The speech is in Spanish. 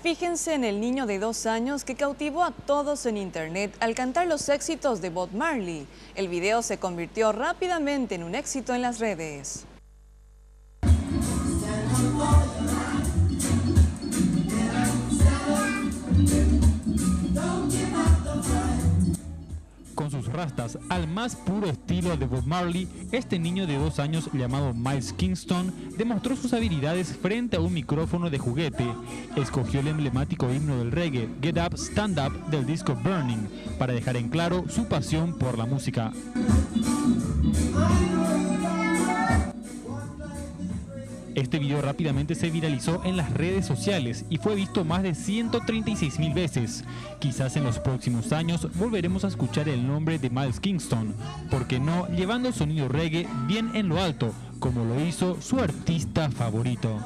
Fíjense en el niño de 2 años que cautivó a todos en internet al cantar los éxitos de Bob Marley. El video se convirtió rápidamente en un éxito en las redes. Con sus rastas al más puro estilo de Bob Marley, este niño de 2 años llamado Miles Kingston demostró sus habilidades frente a un micrófono de juguete. Escogió el emblemático himno del reggae, Get Up, Stand Up, del disco Burning, para dejar en claro su pasión por la música. Este video rápidamente se viralizó en las redes sociales y fue visto más de 136.000 veces. Quizás en los próximos años volveremos a escuchar el nombre de Miles Kingston, ¿por qué no?, llevando el sonido reggae bien en lo alto, como lo hizo su artista favorito.